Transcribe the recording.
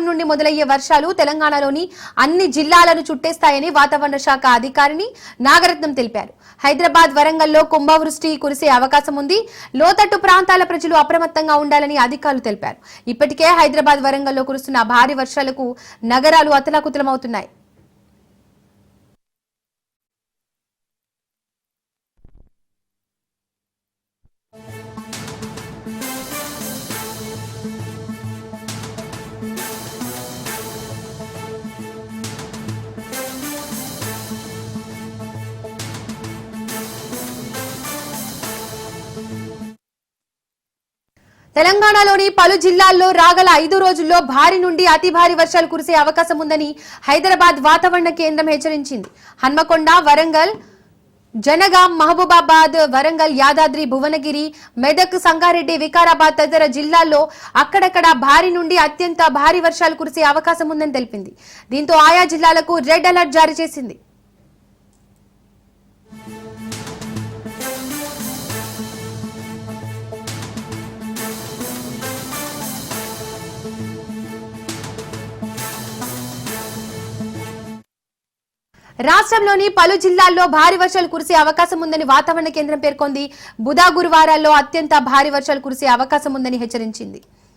బుధవారం నుండి మొదలయ్యే వర్షాలు తెలంగాణలోని అన్ని జిల్లాలను చుట్టేస్తాయని వాతావరణ శాఖ అధికారిని నాగరత్నం తెలిపారు. హైదరాబాద్, వరంగల్లో కుంభవృష్టి కురిసే అవకాశం ఉంది. లోతట్టు ప్రాంతాల ప్రజలు అప్రమత్తంగా ఉండాలని అధికారులు తెలిపారు. ఇప్పటికే హైదరాబాద్, వరంగల్లో కురుస్తున్న భారీ వర్షాలకు నగరాలు అతలాకుతలమవుతున్నాయి. తెలంగాణలోని పలు జిల్లాల్లో రాగల 5 రోజుల్లో భారీ నుండి అతి భారీ వర్షాలు కురిసే అవకాశం ఉందని హైదరాబాద్ వాతావరణ కేంద్రం హెచ్చరించింది. హన్మకొండ, వరంగల్, జనగాం, మహబూబాబాద్, వరంగల్, యాదాద్రి, భువనగిరి, మెదక్, సంగారెడ్డి, వికారాబాద్ తదితర జిల్లాల్లో అక్కడక్కడ భారీ నుండి అత్యంత భారీ వర్షాలు కురిసే అవకాశం ఉందని తెలిపింది. దీంతో ఆయా జిల్లాలకు రెడ్ అలర్ట్ జారీ చేసింది. రాష్ట్రంలోని పలు జిల్లాల్లో భారీ వర్షాలు కురిసే అవకాశం ఉందని వాతావరణ కేంద్రం పేర్కొంది. బుధ, గురువారాల్లో అత్యంత భారీ వర్షాలు కురిసే అవకాశం ఉందని హెచ్చరించింది.